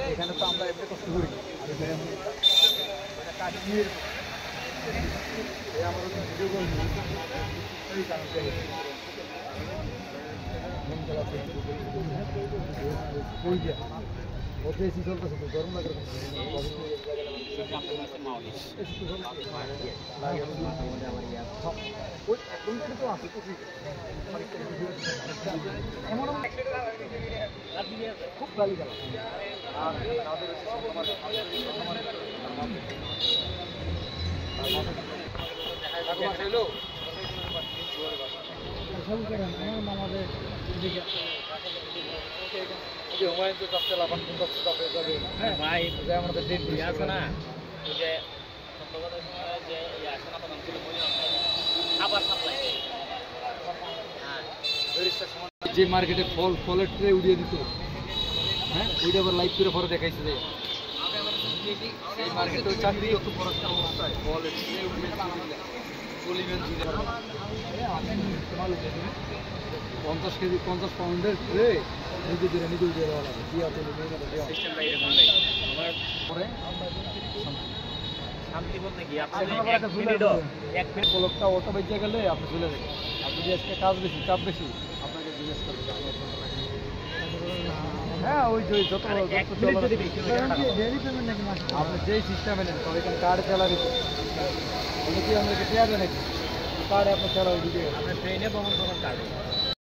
এখানে তো আমরা এমনি কষ্ট করি কাশ্মীর আমার ভিডিও করি ওতে এসি চলতেছে তো গরম লাগে খুব গালি গেল আর আমাদের হুমায়ুন তো চাপতে লাফান কিন্তু চাপে যাবে হ্যাঁ ভাই আমাদের ডেট দিয়ে আছে না যে যে মার্কেটে ফলের ট্রে উড়িয়ে দিত হ্যাঁ ওইটা আবার লাইভ করে পরে দেখাইছে যে এই মার্কেটে ওই চাকরি অত পড়াশোনা অবস্থায় ফলের ট্রে উড়িয়ে পলিমেন 50 কেজি 50 পাউন্ডের ট্রে নিজে উড়িয়ে দেওয়া লাগে পরে শান্তি বলতে কি এক মিনিট পলকটা অটো বেঁচে গেলে আপনি চলে যাবেন আর যদি আজকে কাজ বেশি চাপ বেশি আপনাকে জিজ্ঞেস করবে হ্যাঁ ওই যে যত আপনি যেই সিস্টেমে নেন তবে এখানে কার্ড স্যালারি অনেকেই আমাদেরকে পেয়াবে নাকি কার্ডে আপনার স্যালারি দিতে আপনার ট্রেনে ভ্রমণ করার কার্ড